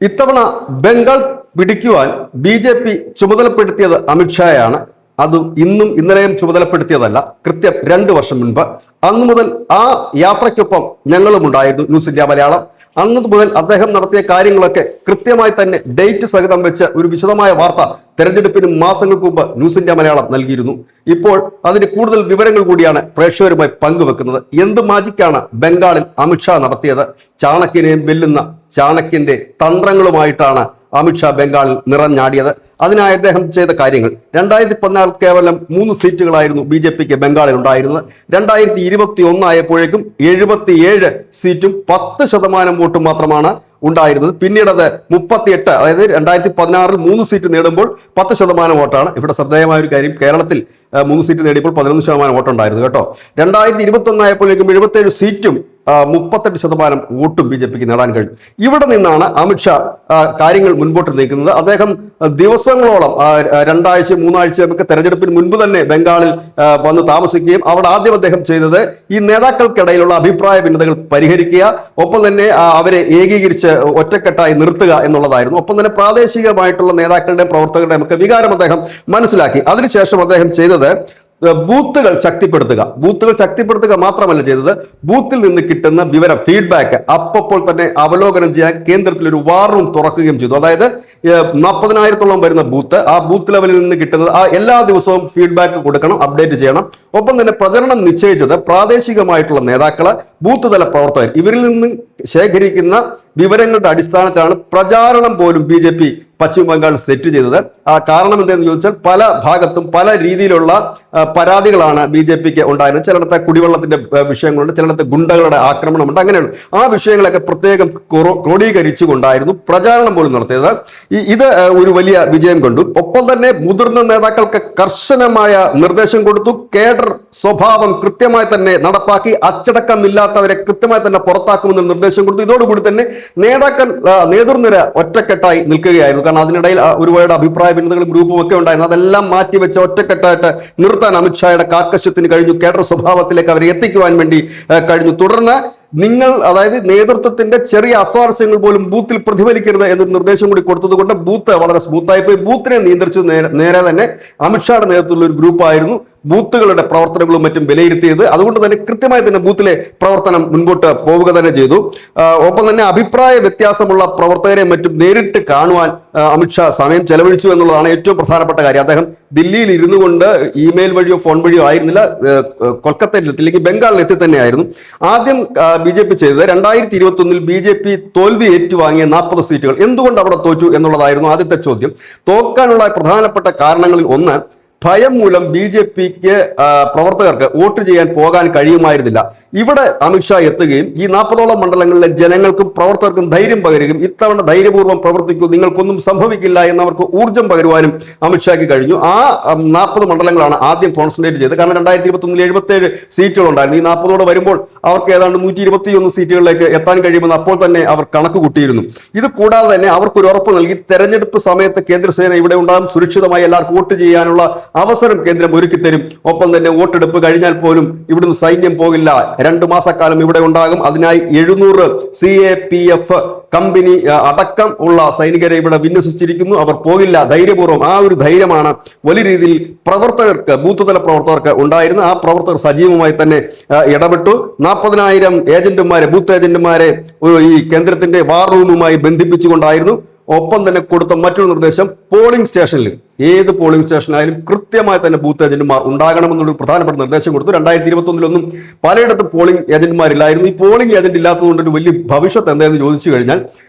ഇത്തവണ ബംഗാൾ പിടിക്കുവാൻ BJP ചുമതലപ്പെടുത്തിയത് അമിത്ഷായാണ്. അത് ഇന്നും ഇന്നലെയും ചുമതലപ്പെടുത്തിയതല്ല, കൃത്യം 2 വർഷം മുൻപ്. അന്നു മുതൽ ആ യാത്രയ്ക്കൊപ്പം ഞങ്ങളും ഉണ്ടായിരുന്നു ന്യൂസ് ഇന്ത്യ മലയാളം. അന്നു മുതൽ അദ്ദേഹം നടത്തിയ കാര്യങ്ങളൊക്കെ കൃത്യമായി തന്നെ ഡേറ്റ് സഹിതം വെച്ച് ഒരു വിശദമായ വാർത്ത തെരഞ്ഞെടുപ്പിന് മാസങ്ങൾക്ക് മുമ്പ് ന്യൂസ് ഇന്ത്യ മലയാളം നൽകിയിരുന്നു. ഇപ്പോൾ അതിന് കൂടുതൽ വിവരങ്ങൾ കൂടിയാണ് പ്രേക്ഷകരുമായി പങ്കുവെക്കുന്നത്. എന്ത് മാജിക്കാണ് ബംഗാളിൽ അമിത്ഷാ നടത്തിയത്? ചാണക്യനെയും വെല്ലുന്ന ചാണക്യന്റെ തന്ത്രങ്ങളുമായിട്ടാണ് അമിത്ഷാ ബംഗാളിൽ നിറഞ്ഞാടിയത്. അതിനായി അദ്ദേഹം ചെയ്ത കാര്യങ്ങൾ 2014 കേവലം 3 സീറ്റുകളായിരുന്നു BJPക്ക് ബംഗാളിൽ ഉണ്ടായിരുന്നത്. 2021 ആയപ്പോഴേക്കും 77 സീറ്റും 10% വോട്ടും മാത്രമാണ് ഉണ്ടായിരുന്നത്. പിന്നീട് അത് 38, അതായത് 2016 3 സീറ്റ് നേടുമ്പോൾ 10% വോട്ടാണ്. ഇവിടെ ശ്രദ്ധേയമായ ഒരു കാര്യം, കേരളത്തിൽ 3 സീറ്റ് നേടിയപ്പോൾ 11% വോട്ടുണ്ടായിരുന്നു കേട്ടോ. 2021 ആയപ്പോഴേക്കും 77 സീറ്റും 38% വോട്ടും BJPക്ക് നേടാൻ കഴിഞ്ഞു. ഇവിടെ നിന്നാണ് അമിത്ഷാ കാര്യങ്ങൾ മുൻപോട്ട് നീക്കുന്നത്. അദ്ദേഹം ദിവസങ്ങളോളം 2 ആഴ്ച 3 ആഴ്ചയൊക്കെ തെരഞ്ഞെടുപ്പിന് മുൻപ് തന്നെ ബംഗാളിൽ വന്ന് താമസിക്കുകയും അവിടെ ആദ്യം അദ്ദേഹം ചെയ്തത് ഈ നേതാക്കൾക്കിടയിലുള്ള അഭിപ്രായ ഭിന്നതകൾ പരിഹരിക്കുക, ഒപ്പം തന്നെ അവരെ ഏകീകരിച്ച് ഒറ്റക്കെട്ടായി നിർത്തുക എന്നുള്ളതായിരുന്നു. ഒപ്പം തന്നെ പ്രാദേശികമായിട്ടുള്ള നേതാക്കളുടെയും പ്രവർത്തകരുടെയും ഒക്കെ വികാരം അദ്ദേഹം മനസ്സിലാക്കി. അതിനുശേഷം അദ്ദേഹം ചെയ്തത് ബൂത്തുകൾ ശക്തിപ്പെടുത്തുക മാത്രമല്ല ചെയ്തത്, ബൂത്തിൽ നിന്ന് കിട്ടുന്ന വിവരം, ഫീഡ്ബാക്ക് അപ്പോൾ തന്നെ അവലോകനം ചെയ്യാൻ കേന്ദ്രത്തിൽ ഒരു വാർ റൂം തുറക്കുകയും ചെയ്തു. അതായത് 40,000-ഓളം വരുന്ന ബൂത്ത്, ആ ബൂത്ത് ലെവലിൽ നിന്ന് കിട്ടുന്നത് എല്ലാ ദിവസവും ഫീഡ്ബാക്ക് കൊടുക്കണം, അപ്ഡേറ്റ് ചെയ്യണം. ഒപ്പം തന്നെ പ്രചരണം നിശ്ചയിച്ചത് പ്രാദേശികമായിട്ടുള്ള നേതാക്കള്, ബൂത്ത് തല പ്രവർത്തകർ, ഇവരിൽ നിന്ന് ശേഖരിക്കുന്ന വിവരങ്ങളുടെ അടിസ്ഥാനത്തിലാണ് പ്രചാരണം പോലും BJP പശ്ചിമ ബംഗാൾ സെറ്റ് ചെയ്തത്. കാരണം എന്തെന്ന് ചോദിച്ചാൽ പല ഭാഗത്തും പല രീതിയിലുള്ള പരാതികളാണ് BJPക്ക് ഉണ്ടായിരുന്നത്. ചിലയിടത്ത് കുടിവെള്ളത്തിന്റെ വിഷയങ്ങളുണ്ട്, ചിലയിടത്ത് ഗുണ്ടകളുടെ ആക്രമണമുണ്ട്, അങ്ങനെയുള്ള ആ വിഷയങ്ങളൊക്കെ പ്രത്യേകം ക്രോഡീകരിച്ചുകൊണ്ടായിരുന്നു പ്രചാരണം പോലും നടത്തിയത്. ഇത് ഒരു വലിയ വിജയം കണ്ടു. ഒപ്പം തന്നെ മുതിർന്ന നേതാക്കൾക്ക് കർശനമായ നിർദ്ദേശം കൊടുത്തു. കേഡർ സ്വഭാവം കൃത്യമായി തന്നെ നടപ്പാക്കി, അച്ചടക്കമില്ലാത്തവരെ കൃത്യമായി തന്നെ പുറത്താക്കുമെന്ന് നിർദ്ദേശം കൊടുത്തു. ഇതോടുകൂടി തന്നെ നേതൃനിര ഒറ്റക്കെട്ടായി നിൽക്കുകയായിരുന്നു. കാരണം അതിനിടയിൽ ഒരുപാട് അഭിപ്രായ ഭിന്നതകളും ഗ്രൂപ്പും ഒക്കെ ഉണ്ടായിരുന്നു. അതെല്ലാം മാറ്റിവെച്ച് ഒറ്റക്കെട്ടായിട്ട് നിർത്താൻ അമിത്ഷായുടെ കാർക്കശ്യത്തിന് കഴിഞ്ഞു. കേഡർ സ്വഭാവത്തിലേക്ക് അവരെ എത്തിക്കുവാൻ വേണ്ടി കഴിഞ്ഞു. തുടർന്ന് അതായത് നേതൃത്വത്തിന്റെ ചെറിയ അസ്വാരസ്യങ്ങൾ പോലും ബൂത്തിൽ പ്രതിഫലിക്കരുത് എന്നൊരു നിർദ്ദേശം കൂടി കൊടുത്തത് കൊണ്ട് ബൂത്ത് വളരെ സ്മൂത്തായി പോയി. ബൂത്തിനെ നിയന്ത്രിച്ചു നേരെ തന്നെ അമിത്ഷായുടെ നേതൃത്വത്തിലുള്ള ഒരു ഗ്രൂപ്പായിരുന്നു ബൂത്തുകളുടെ പ്രവർത്തനങ്ങളും മറ്റും വിലയിരുത്തിയത്. അതുകൊണ്ട് തന്നെ കൃത്യമായി തന്നെ ബൂത്തിലെ പ്രവർത്തനം മുൻപോട്ട് പോവുക തന്നെ ചെയ്തു. ഒപ്പം തന്നെ അഭിപ്രായ വ്യത്യാസമുള്ള പ്രവർത്തകരെ മറ്റും നേരിട്ട് കാണുവാൻ അമിത്ഷാ സമയം ചെലവഴിച്ചു എന്നുള്ളതാണ് ഏറ്റവും പ്രധാനപ്പെട്ട കാര്യം. അദ്ദേഹം ദില്ലിയിൽ ഇരുന്നു കൊണ്ട് ഇമെയിൽ വഴിയോ ഫോൺ വഴിയോ ആയിരുന്നില്ല, കൊൽക്കത്തയിലെത്തി അല്ലെങ്കിൽ ബംഗാളിലെത്തി തന്നെയായിരുന്നു. ആദ്യം BJP ചെയ്തത് 2021 BJP തോൽവി ഏറ്റുവാങ്ങിയ 40 സീറ്റുകൾ എന്തുകൊണ്ട് അവിടെ തോറ്റു എന്നുള്ളതായിരുന്നു ആദ്യത്തെ ചോദ്യം. തോക്കാനുള്ള പ്രധാനപ്പെട്ട കാരണങ്ങളിൽ ഒന്ന്, ഭയം മൂലം BJPക്ക് പ്രവർത്തകർക്ക് വോട്ട് ചെയ്യാൻ പോകാൻ കഴിയുമായിരുന്നില്ല. ഇവിടെ അമിത്ഷാ എത്തുകയും ഈ 40ഓളം മണ്ഡലങ്ങളിലെ ജനങ്ങൾക്കും പ്രവർത്തകർക്കും ധൈര്യം പകരുകയും ഇത്തവണ ധൈര്യപൂർവ്വം പ്രവർത്തിക്കൂ, നിങ്ങൾക്കൊന്നും സംഭവിക്കില്ല എന്നവർക്ക് ഊർജ്ജം പകരുവാനും അമിത്ഷായ്ക്ക് കഴിഞ്ഞു. ആ 40 മണ്ഡലങ്ങളാണ് ആദ്യം കോൺസെൻട്രേറ്റ് ചെയ്തത്. കാരണം 2021 77 സീറ്റുകൾ ഉണ്ടായിരുന്നു. ഈ 40ഓടെ വരുമ്പോൾ അവർക്ക് ഏതാണ്ട് 121 സീറ്റുകളിലേക്ക് എത്താൻ കഴിയുമെന്ന് അപ്പോൾ തന്നെ അവർ കണക്ക് കൂട്ടിയിരുന്നു. ഇത് കൂടാതെ തന്നെ അവർക്കൊരു ഉറപ്പ് നൽകി, തെരഞ്ഞെടുപ്പ് സമയത്ത് കേന്ദ്രസേന ഇവിടെ ഉണ്ടാകും, സുരക്ഷിതമായി എല്ലാവർക്കും വോട്ട് ചെയ്യാനുള്ള അവസരം കേന്ദ്രം ഒരുക്കി തരും. ഒപ്പം തന്നെ വോട്ടെടുപ്പ് കഴിഞ്ഞാൽ പോലും ഇവിടുന്ന് സൈന്യം പോകില്ല, 2 മാസക്കാലം ഇവിടെ ഉണ്ടാകും. അതിനായി 700 CAPF കമ്പനി അടക്കം ഉള്ള സൈനികരെ ഇവിടെ വിന്യസിച്ചിരിക്കുന്നു, അവർ പോകില്ല, ധൈര്യപൂർവ്വം. ആ ഒരു ധൈര്യമാണ് വലിയ രീതിയിൽ പ്രവർത്തകർക്ക്, ബൂത്ത് തല പ്രവർത്തകർക്ക് ഉണ്ടായിരുന്നു. ആ പ്രവർത്തകർ സജീവമായി തന്നെ ഇടപെട്ടു. 40,000 ഏജന്റുമാരെ, ബൂത്ത് ഏജന്റുമാരെ ഈ കേന്ദ്രത്തിന്റെ വാർ റൂമുമായി ബന്ധിപ്പിച്ചുകൊണ്ടായിരുന്നു. ഒപ്പം തന്നെ കൊടുത്ത മറ്റൊരു നിർദ്ദേശം, പോളിംഗ് സ്റ്റേഷനിൽ ഏത് പോളിംഗ് സ്റ്റേഷനായാലും കൃത്യമായി തന്നെ ബൂത്ത് ഏജന്റുമാർ ഉണ്ടാകണമെന്നുള്ള പ്രധാനപ്പെട്ട നിർദ്ദേശം കൊടുത്തു. 2021 പലയിടത്തും പോളിംഗ് ഏജന്റുമാരില്ലായിരുന്നു. ഈ പോളിംഗ് ഏജന്റ് ഇല്ലാത്തതുകൊണ്ടൊരു വലിയ ഭവിഷ്യത്ത് എന്താണെന്ന് ചോദിച്ചു കഴിഞ്ഞാൽ,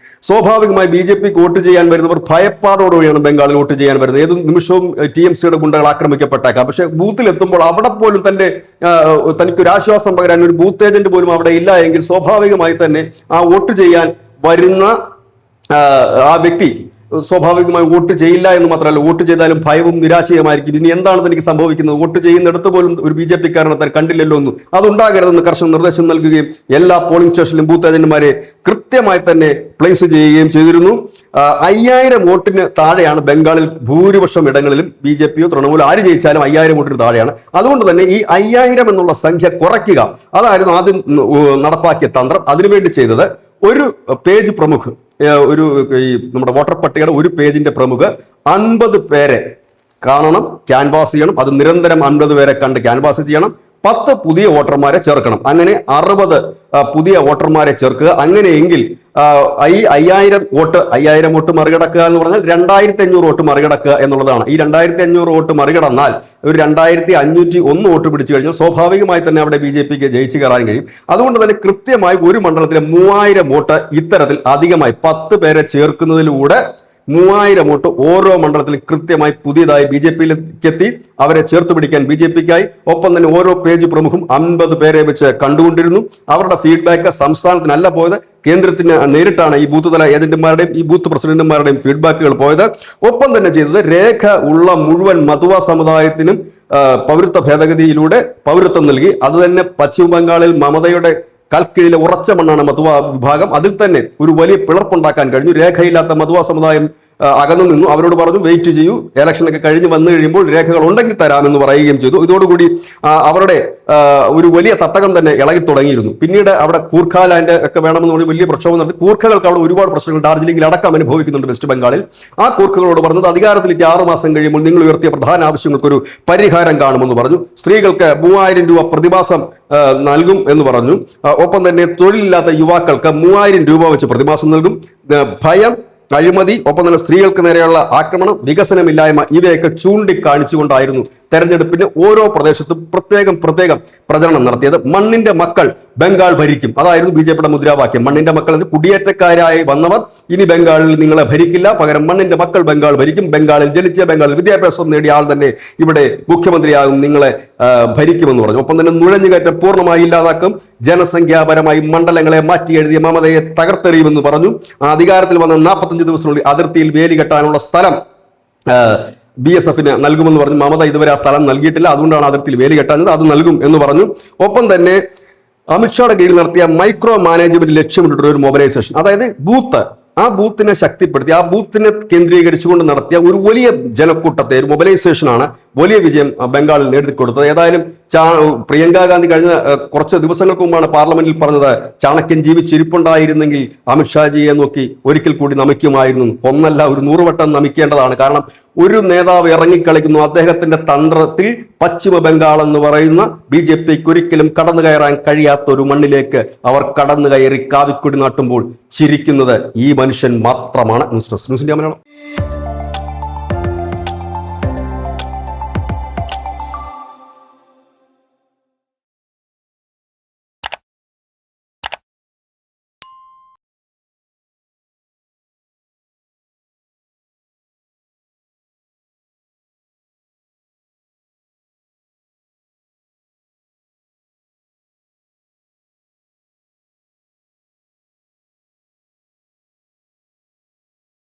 സ്വാഭാവികമായി BJPക്ക് വോട്ട് ചെയ്യാൻ വരുന്നവർ ഭയപ്പാടോടുകൂടിയാണ് ബംഗാളിൽ വോട്ട് ചെയ്യാൻ വരുന്നത്. ഏത് നിമിഷവും TMCയുടെ ഗുണ്ടകൾ ആക്രമിക്കപ്പെട്ടേക്കാം. പക്ഷെ ബൂത്തിലെത്തുമ്പോൾ അവിടെ പോലും തനിക്കൊരു ആശ്വാസം പകരാൻ ഒരു ബൂത്ത് ഏജന്റ് പോലും അവിടെ ഇല്ല എങ്കിൽ സ്വാഭാവികമായി തന്നെ ആ വോട്ട് ചെയ്യാൻ വരുന്ന ആ വ്യക്തി സ്വാഭാവികമായി വോട്ട് ചെയ്യില്ല എന്ന് മാത്രമല്ല, വോട്ട് ചെയ്താലും ഭയവും നിരാശയുമായിരിക്കും. ഇനി എന്താണ് തനിക്ക് സംഭവിക്കുന്നത്, വോട്ട് ചെയ്യുന്നിടത്ത് പോലും ഒരു BJPക്കാരനെ താൻ കണ്ടില്ലല്ലോ എന്നും അതുണ്ടാകരുതെന്ന് കർശന നിർദ്ദേശം നൽകുകയും എല്ലാ പോളിംഗ് സ്റ്റേഷനിലും ബൂത്ത് ഏജന്റുമാരെ കൃത്യമായി തന്നെ പ്ലേസ് ചെയ്യുകയും ചെയ്തിരുന്നു. 5000 വോട്ടിന് താഴെയാണ് ബംഗാളിൽ ഭൂരിപക്ഷം ഇടങ്ങളിലും BJPയോ തൃണമൂലോ ആര് ജയിച്ചാലും 5000 വോട്ടിന് താഴെയാണ്. അതുകൊണ്ട് തന്നെ ഈ 5000 എന്നുള്ള സംഖ്യ കുറയ്ക്കുക, അതായിരുന്നു ആദ്യം നടപ്പാക്കിയ തന്ത്രം. അതിനുവേണ്ടി ചെയ്തത് ഒരു പേജ് പ്രമുഖ്, ഈ നമ്മുടെ വോട്ടർ പട്ടികയുടെ ഒരു പേജിന്റെ പ്രമുഖ് 50 പേരെ കാണണം, ക്യാൻവാസ് ചെയ്യണം. അത് നിരന്തരം 50 പേരെ കണ്ട് ക്യാൻവാസ് ചെയ്യണം. 10 പുതിയ വോട്ടർമാരെ ചേർക്കണം. അങ്ങനെ 60 പുതിയ വോട്ടർമാരെ ചേർക്കുക. അങ്ങനെയെങ്കിൽ ഈ 5000 വോട്ട് മറികടക്കുക എന്ന് പറഞ്ഞാൽ 2500 വോട്ട് മറികടക്കുക എന്നുള്ളതാണ്. ഈ 2500 വോട്ട് മറികടന്നാൽ ഒരു 2501 വോട്ട് പിടിച്ചു കഴിഞ്ഞാൽ സ്വാഭാവികമായി തന്നെ അവിടെ BJPക്ക് ജയിച്ചു കയറാൻ കഴിയും. അതുകൊണ്ട് തന്നെ കൃത്യമായി ഒരു മണ്ഡലത്തിലെ 3000 വോട്ട് ഇത്തരത്തിൽ അധികമായി 10 പേരെ ചേർക്കുന്നതിലൂടെ 3000 വോട്ട് ഓരോ മണ്ഡലത്തിലും കൃത്യമായി പുതിയതായി BJPയിലേക്ക് എത്തി. അവരെ ചേർത്ത് പിടിക്കാൻ BJPക്കായി. ഒപ്പം തന്നെ ഓരോ പേജ് പ്രമുഖും 50 പേരെ വെച്ച് കണ്ടുകൊണ്ടിരുന്നു. അവരുടെ ഫീഡ്ബാക്ക് സംസ്ഥാനത്തിനല്ല പോയത്, കേന്ദ്രത്തിന് നേരിട്ടാണ് ഈ ബൂത്ത് തല ഏജന്റുമാരുടെയും ഈ ബൂത്ത് പ്രസിഡന്റുമാരുടെയും ഫീഡ്ബാക്കുകൾ പോയത്. ഒപ്പം തന്നെ ചെയ്തത് രേഖ ഉള്ള മുഴുവൻ മതുവ സമുദായത്തിനും പൗരത്വ ഭേദഗതിയിലൂടെ പൗരത്വം നൽകി. അത് തന്നെ പശ്ചിമ ബംഗാളിൽ മമതയുടെ കൽക്കീഴിലെ ഉറച്ച മണ്ണാണ് മതുവ വിഭാഗം. അതിൽ തന്നെ ഒരു വലിയ പിളർപ്പുണ്ടാക്കാൻ കഴിഞ്ഞു. രേഖയില്ലാത്ത മതുവ സമുദായം അകന്നു നിന്നു. അവരോട് പറഞ്ഞു വെയിറ്റ് ചെയ്യൂ, ഇലക്ഷനൊക്കെ കഴിഞ്ഞ് വന്നു കഴിയുമ്പോൾ രേഖകൾ ഉണ്ടെങ്കിൽ തരാമെന്ന് പറയുകയും ചെയ്തു. ഇതോടുകൂടി അവരുടെ ഒരു വലിയ തട്ടകം തന്നെ ഇളകി തുടങ്ങിയിരുന്നു. പിന്നീട് അവിടെ കൂർഖാലാൻഡ് ഒക്കെ വേണമെന്ന് പറഞ്ഞ് വലിയ പ്രക്ഷോഭം നടത്തി. കൂർഖകൾക്ക് അവിടെ ഒരുപാട് പ്രശ്നങ്ങൾ ഡാർജിലിംഗിൽ അടക്കം അനുഭവിക്കുന്നുണ്ട് വെസ്റ്റ് ബംഗാളിൽ. ആ കൂർഖകളോട് പറഞ്ഞത് അധികാരത്തിലേക്ക് 6 മാസം കഴിയുമ്പോൾ നിങ്ങൾ ഉയർത്തിയ പ്രധാന ആവശ്യങ്ങൾക്കൊരു പരിഹാരം കാണുമെന്ന് പറഞ്ഞു. സ്ത്രീകൾക്ക് 3000 രൂപ പ്രതിമാസം നൽകും എന്ന് പറഞ്ഞു. ഒപ്പം തന്നെ തൊഴിലില്ലാത്ത യുവാക്കൾക്ക് 3000 രൂപ വെച്ച് പ്രതിമാസം നൽകും. ഭയം, അഴിമതി, ഒപ്പം തന്നെ സ്ത്രീകൾക്ക് നേരെയുള്ള ആക്രമണം, വികസനമില്ലായ്മ ഇവയൊക്കെ ചൂണ്ടിക്കാണിച്ചുകൊണ്ടായിരുന്നു തെരഞ്ഞെടുപ്പിന് ഓരോ പ്രദേശത്തും പ്രത്യേകം പ്രചരണം നടത്തിയത്. മണ്ണിന്റെ മക്കൾ ബംഗാൾ ഭരിക്കും, അതായിരുന്നു BJPയുടെ മുദ്രാവാക്യം. മണ്ണിന്റെ മക്കൾ കുടിയേറ്റക്കാരായി വന്നവർ ഇനി ബംഗാളിൽ നിങ്ങളെ ഭരിക്കില്ല, പകരം മണ്ണിന്റെ മക്കൾ ബംഗാൾ ഭരിക്കും. ബംഗാളിൽ ജനിച്ച, ബംഗാളിൽ വിദ്യാഭ്യാസം നേടിയ ആൾ തന്നെ ഇവിടെ മുഖ്യമന്ത്രിയാകും, നിങ്ങളെ ഭരിക്കുമെന്ന് പറഞ്ഞു. ഒപ്പം തന്നെ നുഴഞ്ഞുകയറ്റം പൂർണ്ണമായി ഇല്ലാതാക്കും, ജനസംഖ്യാപരമായി മണ്ഡലങ്ങളെ മാറ്റി എഴുതിയ മമതയെ തകർത്തെറിയുമെന്ന് പറഞ്ഞു. അധികാരത്തിൽ വന്ന 45 ദിവസത്തിനുള്ളിൽ അതിർത്തിയിൽ വേലി കെട്ടാനുള്ള സ്ഥലം BSFന് നൽകുമെന്ന് പറഞ്ഞു. മമത ഇതുവരെ ആ സ്ഥലം നൽകിയിട്ടില്ല, അതുകൊണ്ടാണ് അതിർത്തിയിൽ വേലി കെട്ടാഞ്ഞത്. അത് നൽകും എന്ന് പറഞ്ഞു. ഒപ്പം തന്നെ അമിത്ഷായുടെ കീഴിൽ നടത്തിയ മൈക്രോ മാനേജ്മെന്റ് ലക്ഷ്യമിട്ടിട്ടുള്ള ഒരു മൊബിലൈസേഷൻ, അതായത് ആ ബൂത്തിനെ ശക്തിപ്പെടുത്തി ആ ബൂത്തിനെ കേന്ദ്രീകരിച്ചുകൊണ്ട് നടത്തിയ ഒരു വലിയ ജനക്കൂട്ടത്തെ ഒരു മൊബിലൈസേഷനാണ് വലിയ വിജയം ബംഗാളിൽ നേടിക്കൊടുത്തത്. ഏതായാലും പ്രിയങ്ക ഗാന്ധി കഴിഞ്ഞ കുറച്ച് ദിവസങ്ങൾക്ക് മുമ്പാണ് പാർലമെന്റിൽ പറഞ്ഞത്, ചാണക്യൻ ജീവിച്ചിരിപ്പുണ്ടായിരുന്നെങ്കിൽ അമിത്ഷാജിയെ നോക്കി ഒരിക്കൽ കൂടി നമിക്കുമായിരുന്നു. ഒന്നല്ല, ഒരു 100 വട്ടം നമിക്കേണ്ടതാണ്. കാരണം ഒരു നേതാവ് ഇറങ്ങിക്കളിക്കുന്നു, അദ്ദേഹത്തിന്റെ തന്ത്രത്തിൽ പശ്ചിമ ബംഗാൾ എന്ന് പറയുന്ന BJPക്ക് ഒരിക്കലും കടന്നു കയറാൻ കഴിയാത്ത ഒരു മണ്ണിലേക്ക് അവർ കടന്നു കയറി കാവിക്കൊടി നാട്ടുമ്പോൾ ചിരിക്കുന്നത് ഈ മനുഷ്യൻ മാത്രമാണ്. News desk, news India Malayalam.